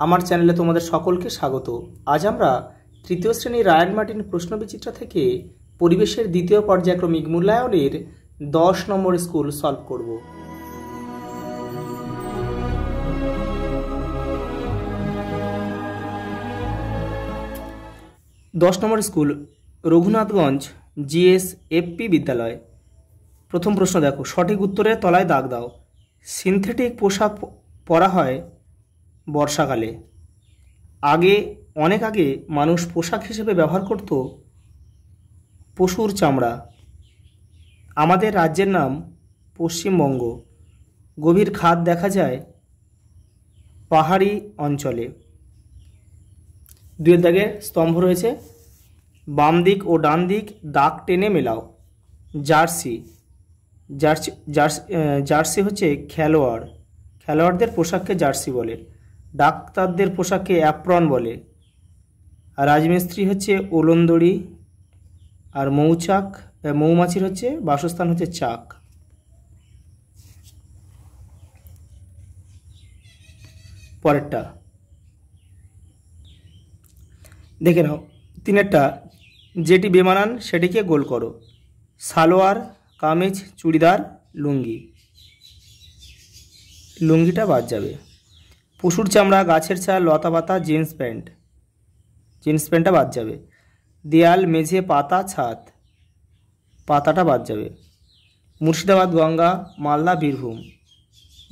আমার চ্যানেলে তোমাদের সকলকে স্বাগত। আজ আমরা তৃতীয় শ্রেণীর রায়ান মার্টিন প্রশ্নবিচিত্রা থেকে পরিবেশের দ্বিতীয় পর্যায়ক্রমিক মূল্যায়নের 10 নম্বর স্কুল সলভ করব। দশ নম্বর স্কুল রঘুনাথগঞ্জ জিএস এফপি বিদ্যালয়। প্রথম প্রশ্ন দেখো, সঠিক উত্তরের তলায় দাগ দাও। সিনথেটিক পোশাক পরা হয় বর্ষাকালে। অনেক আগে মানুষ পোশাক হিসেবে ব্যবহার করত পশুর চামড়া। আমাদের রাজ্যের নাম পশ্চিমবঙ্গ। গভীর খাদ দেখা যায় পাহাড়ি অঞ্চলে। 2 দাগে স্তম্ভ রয়েছে, বাম দিক ও ডান দিক দাগ টেনে মেলাও। জার্সি জার্সি জার্সি জার্সি হচ্ছে খেলোয়াড়দের পোশাককে জার্সি বলে। ডাক্তারদের পোশাককে অ্যাপ্রন বলে। আর রাজমিস্ত্রি হচ্ছে ওলন্দড়ি। আর মৌমাছির হচ্ছে বাসস্থান হচ্ছে চাক। পরেরটা দেখে নাও, 3-এরটা, যেটি বেমানান সেটিকে গোল করো। সালোয়ার, কামিজ, চুড়িদার, লুঙ্গি। লুঙ্গিটা বাদ যাবে। পশুর চামড়া, গাছের ছাল, লতাপাতা, জিন্স প্যান্টটা বাদ যাবে। দেয়াল, মেঝে, পাতা, ছাদ, পাতাটা বাদ যাবে। মুর্শিদাবাদ, গঙ্গা, মালদা, বীরভূম,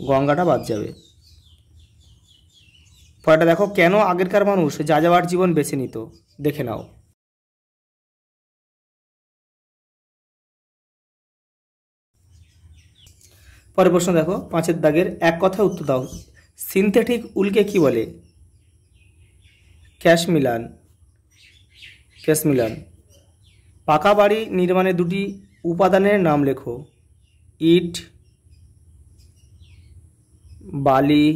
গঙ্গাটা বাদ যাবে। পরেরটা দেখো, কেন আগেরকার মানুষ যাযাবর জীবন বেছে নিত, দেখে নাও। পরের প্রশ্ন দেখো, 5 দাগের এক কথায় উত্তর দাও। সিনথেটিক উলকে কি বলে? ক্যাশমিলান। পাকা বাড়ি নির্মাণে 2টি উপাদানের নাম লেখো। ইট, বালি,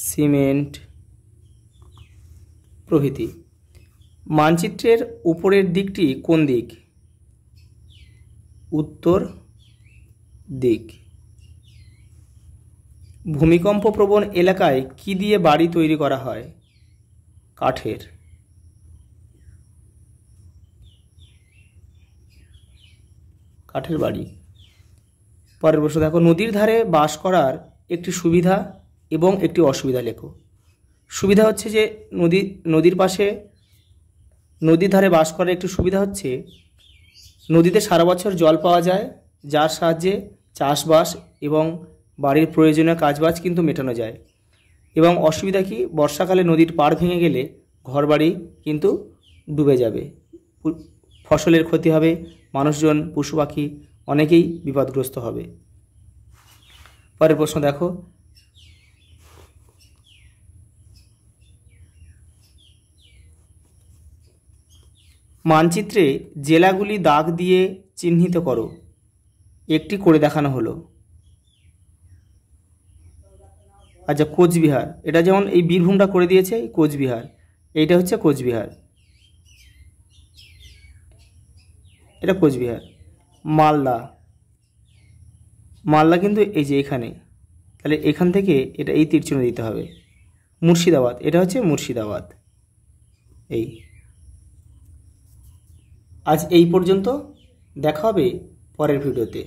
সিমেন্ট প্রভৃতি। মানচিত্রের উপরের দিকটি কোন দিক? উত্তর দিক। ভূমিকম্প প্রবণ এলাকায় কি দিয়ে বাড়ি তৈরি করা হয়? কাঠের। বাড়ি। পরের প্রশ্ন দেখো, নদীর ধারে বাস করার একটি সুবিধা এবং একটি অসুবিধা লেখো। সুবিধা হচ্ছে যে নদীর পাশে নদীর ধারে বাস করার একটি সুবিধা হচ্ছে নদীতে সারা বছর জল পাওয়া যায়, যার সাহায্যে চাষবাস এবং বাড়ির প্রয়োজনীয় কাজবাজ কিন্তু মেটানো যায়। এবং অসুবিধা কি? বর্ষাকালে নদীর পাড় ভেঙে গেলে ঘরবাড়ি কিন্তু ডুবে যাবে, ফসলের ক্ষতি হবে, মানুষজন, পশু পাখি অনেকেই বিপদগ্রস্ত হবে। পরের প্রশ্ন দেখো, মানচিত্রে জেলাগুলি দাগ দিয়ে চিহ্নিত করো। একটি করে দেখানো হলো। আচ্ছা, কোচবিহার, এটা যেমন এই বীরভূমটা করে দিয়েছে কোচবিহার, এইটা হচ্ছে কোচবিহার, এটা কোচবিহার। মালদা কিন্তু এই যে এখানে, তাহলে এখান থেকে এটা এই তীর চিহ্ন দিতে হবে। মুর্শিদাবাদ, এটা হচ্ছে মুর্শিদাবাদ। আজ এই পর্যন্ত, দেখা হবে পরের ভিডিওতে।